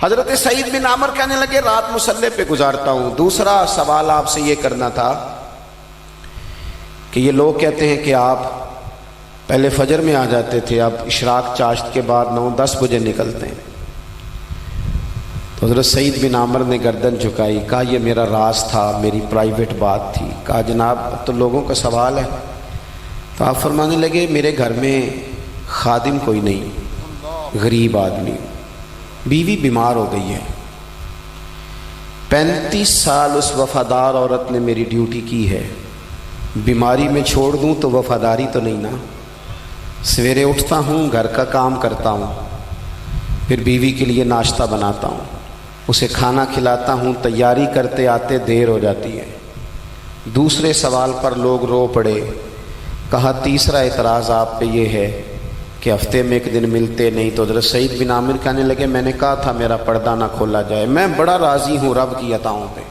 حضرت سعید بن عامر کہنے لگے رات مسلح پہ گزارتا ہوں۔ دوسرا سوال آپ سے یہ کرنا تھا کہ یہ لوگ کہتے ہیں کہ آپ پہلے فجر میں آ جاتے تھے، اب اشراق چاشت کے بعد 9 10 بجے نکلتے ہیں۔ تو حضرت سعید بن عامر نے گردن جھکائی، کہا یہ میرا راز تھا، میری پرائیویٹ بات تھی۔ کہا جناب اب تو لوگوں کا سوال ہے۔ تو آپ فرمانے لگے میرے گھر میں خادم کوئی نہیں، غریب آدمی، بیوی بیمار ہو گئی ہے، 35 سال اس وفادار عورت نے میری ڈیوٹی کی ہے، بیماری میں چھوڑ دوں تو وفاداری تو نہیں نا۔ سویرے اٹھتا ہوں، گھر کا کام کرتا ہوں، پھر بیوی کے لیے ناشتہ بناتا ہوں، اسے کھانا کھلاتا ہوں، تیاری کرتے آتے دیر ہو جاتی ہے۔ دوسرے سوال پر لوگ رو پڑے۔ کہا تیسرا اعتراض آپ پہ یہ ہے کہ ہفتے میں ایک دن ملتے نہیں۔ تو حضرت سعید بن عامر کہنے لگے میں نے کہا تھا میرا پردہ نہ کھولا جائے، میں بڑا راضی ہوں رب کی عطاؤں پہ،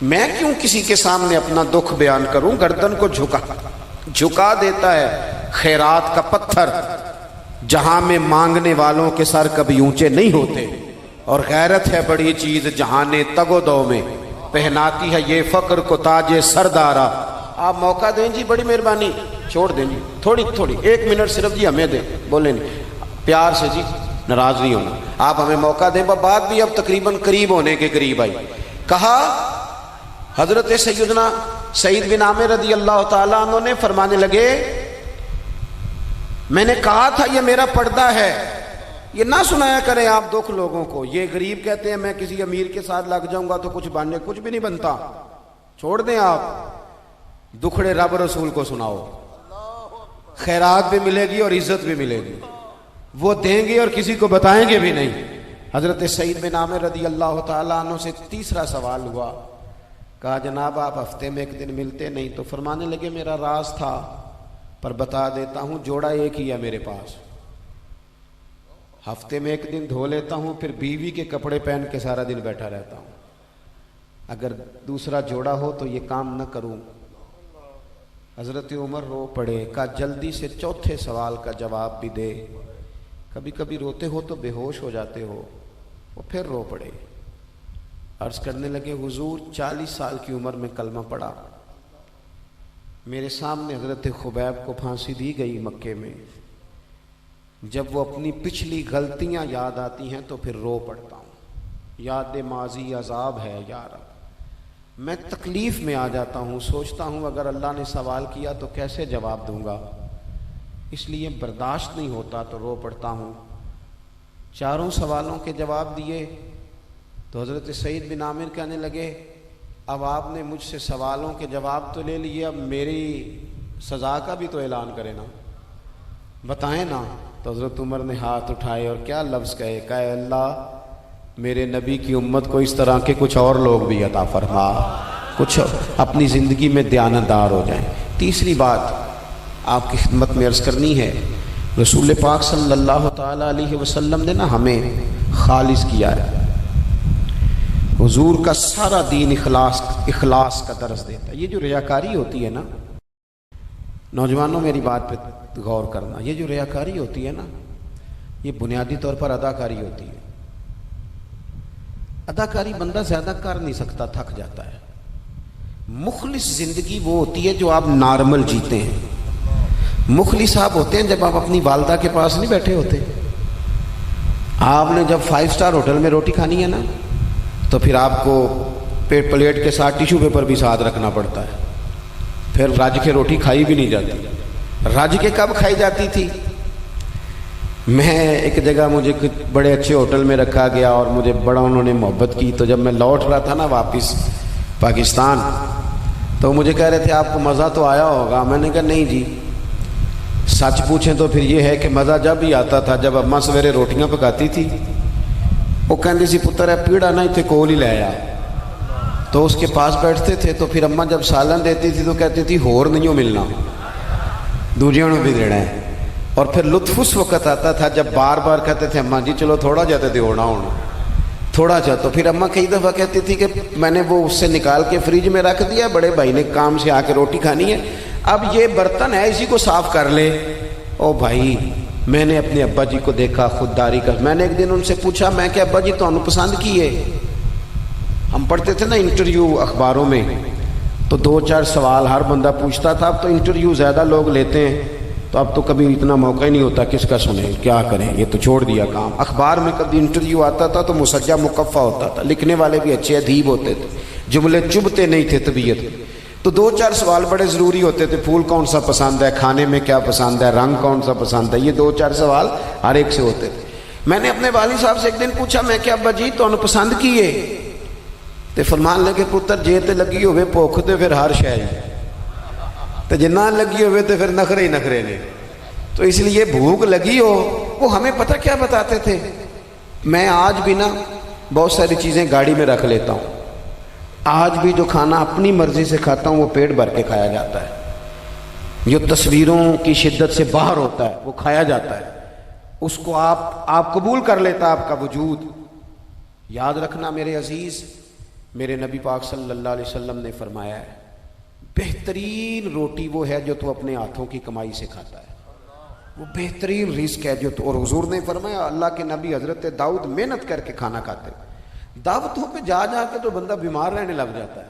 میں کیوں کسی کے سامنے اپنا دکھ بیان کروں۔ گردن کو جھکا دیتا ہے خیرات کا پتھر، جہاں میں مانگنے والوں کے سر کبھی اونچے نہیں ہوتے، اور غیرت ہے بڑی چیز جہاں نے تگ و دو میں پہناتی ہے یہ فقر کو تاج سردارا۔ آپ موقع دیں جی، بڑی مہربانی، چھوڑ دیں جی، تھوڑی 1 منٹ صرف جی ہمیں دیں، بولیں نہیں پیار سے جی، ناراض نہیں ہونا، آپ ہمیں موقع دیں۔ بات بھی اب تقریباً قریب ہونے کے قریب آئی۔ کہا حضرت سیدنا سعید بن عامر رضی اللہ تعالیٰ عنہ نے فرمانے لگے میں نے کہا تھا یہ میرا پردہ ہے، یہ نہ سنایا کریں آپ دکھ لوگوں کو۔ یہ غریب کہتے ہیں میں کسی امیر کے ساتھ لگ جاؤں گا تو کچھ بھی نہیں بنتا، چھوڑ دیں آپ، دکھڑے رب رسول کو سناؤ، خیرات بھی ملے گی اور عزت بھی ملے گی. وہ دیں گے اور کسی کو بتائیں گے بھی نہیں. حضرت سعید بن عامر رضی اللہ تعالیٰ عنہ سے تیسرا سوال ہوا. کہا جناب آپ ہفتے میں ایک دن ملتے نہیں. تو فرمانے لگے میرا راز تھا پر بتا دیتا ہوں, جوڑا ایک ہی ہے میرے پاس. ہفتے میں ایک دن دھو لیتا ہوں, پھر بیوی کے کپڑے پہن کے سارا دن بیٹھا رہتا ہوں. اگر دوسرا جوڑا ہو تو یہ کام نہ کروں. حضرت عمر رو پڑے. کہا جلدی سے چوتھے سوال کا جواب بھی دے. کبھی کبھی روتے ہو تو بے ہوش ہو جاتے ہو. وہ پھر رو پڑے. عرض کرنے لگے حضور 40 سال کی عمر میں کلمہ پڑھا. میرے سامنے حضرت خبیب کو پھانسی دی گئی مکے میں. جب وہ اپنی پچھلی غلطیاں یاد آتی ہیں تو پھر رو پڑتا ہوں. یاد ماضی عذاب ہے یا رب. میں تکلیف میں آ جاتا ہوں, سوچتا ہوں اگر اللہ نے سوال کیا تو کیسے جواب دوں گا. اس لیے برداشت نہیں ہوتا تو رو پڑتا ہوں. چاروں سوالوں کے جواب دیے تو حضرت سعید بن عامر کہنے لگے اب آپ نے مجھ سے سوالوں کے جواب تو لے لیے, اب میری سزا کا بھی تو اعلان کرے نا, بتائیں نا. تو حضرت عمر نے ہاتھ اٹھائے اور کیا لفظ کہے. کہے اللہ میرے نبی کی امت کو اس طرح کے کچھ اور لوگ بھی عطا فرما, کچھ اپنی زندگی میں دیانتدار ہو جائیں. تیسری بات آپ کی خدمت میں عرض کرنی ہے. رسول پاک صلی اللہ تعالیٰ علیہ وسلم نے نا ہمیں خالص کیا ہے. حضور کا سارا دین اخلاص کا درس دیتا ہے. یہ جو ریاکاری ہوتی ہے نا, نوجوانوں میری بات پہ غور کرنا, یہ جو ریاکاری ہوتی ہے نا یہ بنیادی طور پر اداکاری ہوتی ہے. اداکاری بندہ زیادہ کر نہیں سکتا, تھک جاتا ہے. مخلص زندگی وہ ہوتی ہے جو آپ نارمل جیتے ہیں. مخلص آپ ہوتے ہیں جب آپ اپنی والدہ کے پاس نہیں بیٹھے ہوتے. آپ نے جب 5 اسٹار ہوٹل میں روٹی کھانی ہے نا تو پھر آپ کو پلیٹ کے ساتھ ٹیشو پیپر بھی ساتھ رکھنا پڑتا ہے. پھر رج کے روٹی کھائی بھی نہیں جاتی. رج کے کب کھائی جاتی تھی؟ میں ایک جگہ مجھے بڑے اچھے ہوٹل میں رکھا گیا اور مجھے بڑا انہوں نے محبت کی. تو جب میں لوٹ رہا تھا نا واپس پاکستان تو مجھے کہہ رہے تھے آپ کو مزہ تو آیا ہوگا. میں نے کہا نہیں جی, سچ پوچھیں تو پھر یہ ہے کہ مزہ جب ہی آتا تھا جب اماں سویرے روٹیاں پکاتی تھی. وہ کہندی سی پتر ہے پیڑا نہ اتنے کول ہی لے آیا. تو اس کے پاس بیٹھتے تھے تو پھر اماں جب سالن دیتی تھی تو کہتی تھی ہور نہیں ہو ملنا, دوجیوں نے بھی دینا ہے. اور پھر لطف اس وقت آتا تھا جب بار بار کہتے تھے اماں جی چلو تھوڑا جاتے تھے ہونا تھوڑا جا. تو پھر اماں کئی دفعہ کہتی تھی کہ میں نے وہ اس سے نکال کے فریج میں رکھ دیا, بڑے بھائی نے کام سے آ کے روٹی کھانی ہے, اب یہ برتن ہے اسی کو صاف کر لے. او بھائی میں نے اپنے ابا جی کو دیکھا خودداری کر. میں نے ایک دن ان سے پوچھا میں کہ ابا جی تو انہوں پسند کی ہے. ہم پڑھتے تھے نا انٹرویو اخباروں میں تو 2-4 سوال ہر بندہ پوچھتا تھا. اب تو انٹرویو زیادہ لوگ لیتے ہیں تو اب تو کبھی اتنا موقع ہی نہیں ہوتا کس کا سنیں کیا کریں, یہ تو چھوڑ دیا کام. اخبار میں کبھی انٹرویو آتا تھا تو مسجع مقفع ہوتا تھا, لکھنے والے بھی اچھے ادیب ہوتے تھے, جملے چبھتے نہیں تھے طبیعت. تو 2-4 سوال بڑے ضروری ہوتے تھے. پھول کون سا پسند ہے, کھانے میں کیا پسند ہے, رنگ کون سا پسند ہے, یہ 2-4 سوال ہر ایک سے ہوتے تھے. میں نے اپنے والد صاحب سے ایک دن پوچھا میں کہ ابا جی تو انہوں پسند کیے تے فرمان لگے پتر جے تے لگی ہوئے بھوک تے پھر ہر شے تے جے نہ لگی ہوئے تے پھر نخرے ہی نخرے نے. تو اس لیے بھوک لگی ہو. وہ ہمیں پتہ کیا بتاتے تھے, میں آج بھی نا بہت ساری چیزیں گاڑی میں رکھ لیتا ہوں. آج بھی جو کھانا اپنی مرضی سے کھاتا ہوں وہ پیٹ بھر کے کھایا جاتا ہے. جو تصویروں کی شدت سے باہر ہوتا ہے وہ کھایا جاتا ہے. اس کو آپ قبول کر لیتا آپ کا وجود. یاد رکھنا میرے عزیز, میرے نبی پاک صلی اللہ علیہ وسلم نے فرمایا ہے بہترین روٹی وہ ہے جو تو اپنے ہاتھوں کی کمائی سے کھاتا ہے. وہ بہترین رزق ہے جو تو. اور حضور نے فرمایا اللہ کے نبی حضرت داؤد محنت کر کے کھانا کھاتے. دعوتوں پہ جا کے تو بندہ بیمار رہنے لگ جاتا ہے,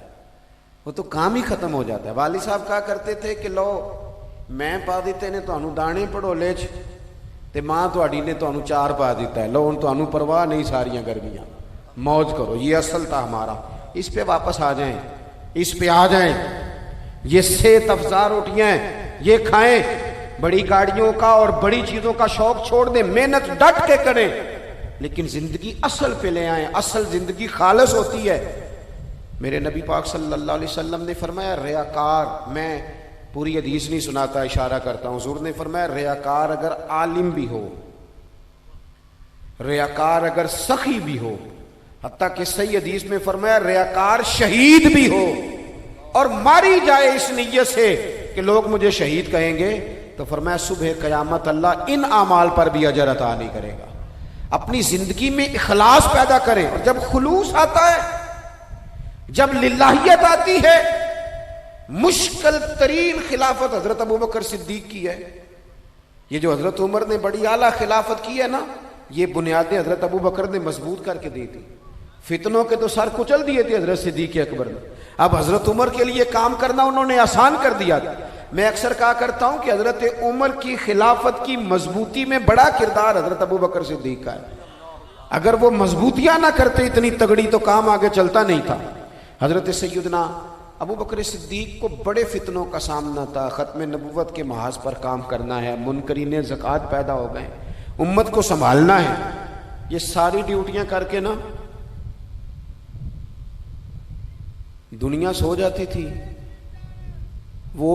وہ تو کام ہی ختم ہو جاتا ہے. والد صاحب کہا کرتے تھے کہ لو میں پا دیتے نے تانوں دانے پڑولے چ تے ماں تہاڈی نے تانوں 4 پا دیتا ہے, لو ہن تانوں پرواہ نہیں ساریاں گرمیاں, موج کرو. یہ اصل تھا ہمارا. اس پہ واپس آ جائیں, اس پہ آ جائیں. یہ صحت افزا روٹیاں ہیں, یہ کھائیں. بڑی گاڑیوں کا اور بڑی چیزوں کا شوق چھوڑ دیں, محنت ڈٹ کے کریں, لیکن زندگی اصل پہ لے آئیں. اصل زندگی خالص ہوتی ہے. میرے نبی پاک صلی اللہ علیہ وسلم نے فرمایا ریاکار, میں پوری حدیث نہیں سناتا، اشارہ کرتا ہوں. حضور نے فرمایا ریاکار اگر عالم بھی ہو، ریاکار اگر سخی بھی ہو، حتیٰ کہ صحیح حدیث میں فرمایا ریاکار شہید بھی ہو اور ماری جائے اس نیت سے کہ لوگ مجھے شہید کہیں گے، تو فرمایا صبح قیامت اللہ ان اعمال پر بھی اجر عطا نہیں کرے گا. اپنی زندگی میں اخلاص پیدا کریں، اور جب خلوص آتا ہے، جب للہیت آتی ہے. مشکل ترین خلافت حضرت ابوبکر صدیق کی ہے. یہ جو حضرت عمر نے بڑی اعلیٰ خلافت کی ہے نا، یہ بنیادیں حضرت ابوبکر نے مضبوط کر کے دی تھی. فتنوں کے تو سر کچل دیے تھے حضرت صدیق اکبر نے. اب حضرت عمر کے لیے کام کرنا انہوں نے آسان کر دیا. میں اکثر کہا کرتا ہوں کہ حضرت عمر کی خلافت کی مضبوطی میں بڑا کردار حضرت ابوبکر صدیق کا ہے. اگر وہ مضبوطیاں نہ کرتے اتنی تگڑی تو کام آگے چلتا نہیں تھا. حضرت سیدنا ابوبکر صدیق کو بڑے فتنوں کا سامنا تھا. ختم نبوت کے محاذ پر کام کرنا ہے، منکرین زکوٰۃ پیدا ہو گئے، امت کو سنبھالنا ہے. یہ ساری ڈیوٹیاں کر کے نا دنیا سو جاتی تھی. وہ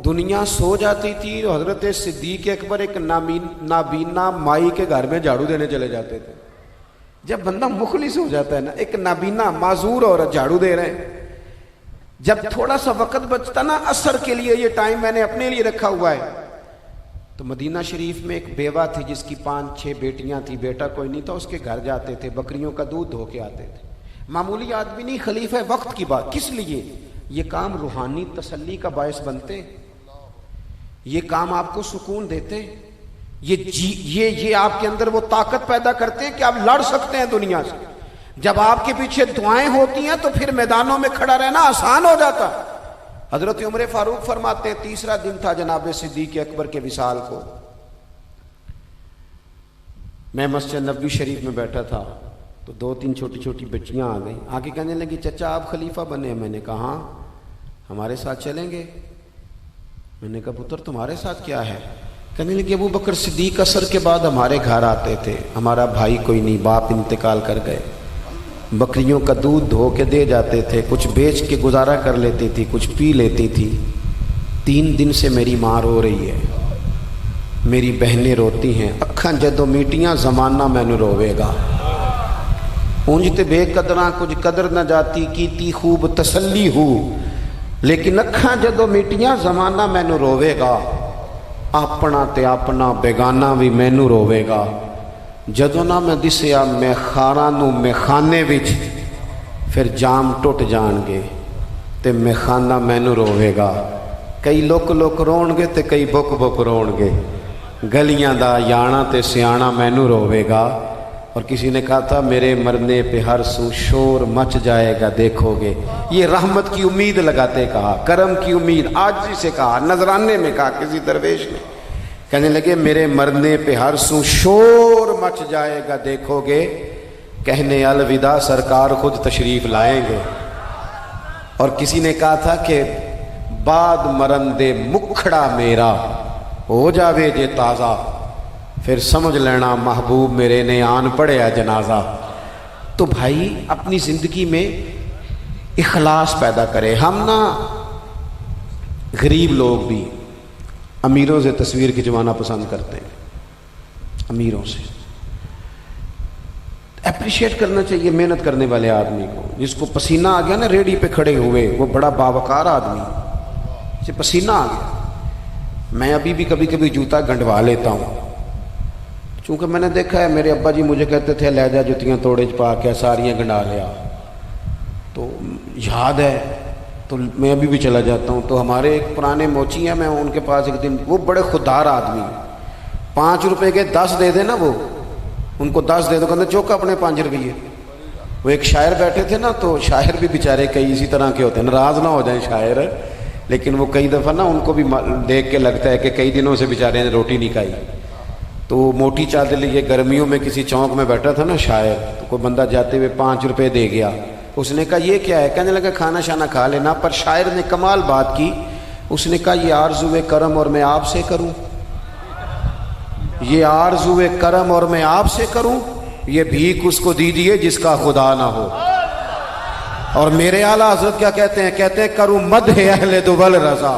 دنیا سو جاتی تھی اور حضرت صدیق اکبر ایک نابینا مائی کے گھر میں جھاڑو دینے چلے جاتے تھے. جب بندہ مخلص ہو جاتا ہے نا، ایک نابینا معذور عورت جھاڑو دے رہے ہیں، جب تھوڑا سا وقت بچتا نا عصر کے لیے، یہ ٹائم میں نے اپنے لیے رکھا ہوا ہے، تو مدینہ شریف میں ایک بیوہ تھی جس کی 5-6 بیٹیاں تھی، بیٹا کوئی نہیں تھا. اس کے گھر جاتے تھے، بکریوں کا دودھ دھو کے آتے تھے. معمولی آدمی نہیں، خلیفہ وقت کی بات. کس لیے؟ یہ کام روحانی تسلی کا باعث بنتے، یہ کام آپ کو سکون دیتے، یہ آپ کے اندر وہ طاقت پیدا کرتے ہیں کہ آپ لڑ سکتے ہیں دنیا سے. جب آپ کے پیچھے دعائیں ہوتی ہیں تو پھر میدانوں میں کھڑا رہنا آسان ہو جاتا. حضرت عمر فاروق فرماتے ہیں تیسرا دن تھا جناب صدیق اکبر کے وصال کو. میں مسجد نبوی شریف میں بیٹھا تھا تو 2-3 چھوٹی چھوٹی بچیاں آ گئیں. آگے کہنے لگی چچا آپ خلیفہ بنے. میں نے کہا ہاں. ہمارے ساتھ چلیں گے؟ میں نے کہا پتر تمہارے ساتھ کیا ہے؟ کہنے لگی ابو بکر صدیق عصر کے بعد ہمارے گھر آتے تھے، ہمارا بھائی کوئی نہیں، باپ انتقال کر گئے، بکریوں کا دودھ دھو کے دے جاتے تھے، کچھ بیچ کے گزارا کر لیتی تھی، کچھ پی لیتی تھی. 3 دن سے میری ماں رو رہی ہے، میری بہنیں روتی ہیں، اکھاں جدو میٹیاں زمانہ مینو روے گا. اونج تے بے قدراں کچھ قدر نہ جاتی، کیتی خوب تسلی ہو، لیکن اکھاں جدو میٹیاں زمانہ مینو روے گا. اپنا تے اپنا بیگانہ بھی مینو روے گا. جدو نہ میں دسیا میں خاراں نو میں خانے وچ، پھر جام ٹوٹ جان گے تے میں خانہ مینو روے گا. کئی لوک لوک رون گے تے کئی بک بک رون گے. گلیاں دا یانا تے سیانا مینو روے گا. اور کسی نے کہا تھا میرے مرنے پہ ہر سو شور مچ جائے گا دیکھو گے. یہ رحمت کی امید لگاتے کہا، کرم کی امید، عاجزی سے کہا، نذرانے میں کہا کسی درویش نے. کہنے لگے میرے مرنے پہ ہر سو شور مچ جائے گا دیکھو گے. کہنے الوداع سرکار خود تشریف لائیں گے. اور کسی نے کہا تھا کہ بعد مرندے مکھڑا میرا ہو جاوے جے تازہ، پھر سمجھ لینا محبوب میرے نے آن پڑیا جنازہ. تو بھائی اپنی زندگی میں اخلاص پیدا کرے. ہم نا غریب لوگ بھی امیروں سے تصویر کھنچوانا پسند کرتے ہیں. امیروں سے اپریشیٹ کرنا چاہیے محنت کرنے والے آدمی کو. جس کو پسینہ آ گیا نا ریڈی پہ کھڑے ہوئے، وہ بڑا باوقار آدمی، اسے پسینہ آ گیا. میں ابھی بھی کبھی کبھی جوتا گنڈوا لیتا ہوں، چونکہ میں نے دیکھا ہے میرے ابا جی مجھے کہتے تھے لے جا جوتیاں توڑے پا کے ساریاں گنڈا لیا، تو یاد ہے تو میں ابھی بھی چلا جاتا ہوں. تو ہمارے ایک پرانے موچی ہیں، میں ان کے پاس ایک دن، وہ بڑے خوددار آدمی، 5 روپے کے 10 دے دے نا، وہ ان کو 10 دے دو، کہتے چوکا اپنے 5 روپیے. وہ ایک شاعر بیٹھے تھے نا، تو شاعر بھی بیچارے کئی اسی طرح کے ہوتے ہیں، ناراض نہ ہو جائیں شاعر، لیکن وہ کئی دفعہ نا ان کو بھی دیکھ کے لگتا ہے کہ کئی دنوں سے بیچارے نے روٹی نہیں کھائی. تو موٹی چادر لیے گرمیوں میں کسی چوک میں بیٹھا تھا نا شاعر، تو کوئی بندہ جاتے ہوئے 5 روپے دے گیا. اس نے کہا یہ کیا ہے؟ کہنے لگا کھانا شانا کھا لینا. پر شاعر نے کمال بات کی، اس نے کہا یہ آرزوئے کرم اور میں آپ سے کروں، یہ آرزوئے کرم اور میں آپ سے کروں، یہ بھیک اس کو دیجیے جس کا خدا نہ ہو. اور میرے اعلیٰ حضرت کیا کہتے ہیں؟ کہتے ہیں کروں مدح اہل دول رضا،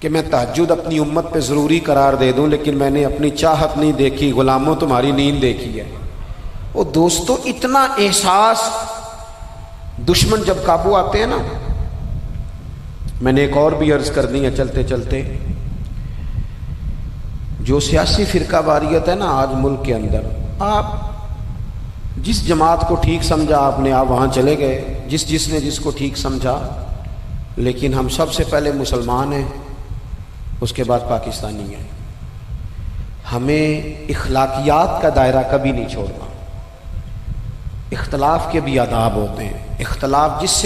کہ میں تہجد اپنی امت پہ ضروری قرار دے دوں، لیکن میں نے اپنی چاہت نہیں دیکھی، غلاموں تمہاری نیند دیکھی ہے۔ وہ دوستو اتنا احساس دشمن جب قابو آتے ہیں نا، میں نے ایک اور بھی عرض کر دی ہے چلتے چلتے، جو سیاسی فرقہ واریت ہے نا آج ملک کے اندر، آپ جس جماعت کو ٹھیک سمجھا آپ نے، آپ وہاں چلے گئے، جس نے جس کو ٹھیک سمجھا، لیکن ہم سب سے پہلے مسلمان ہیں، اس کے بعد پاکستانی ہیں۔ ہمیں اخلاقیات کا دائرہ کبھی نہیں چھوڑنا۔ اختلاف کے بھی آداب ہوتے ہیں، اختلاف جس سے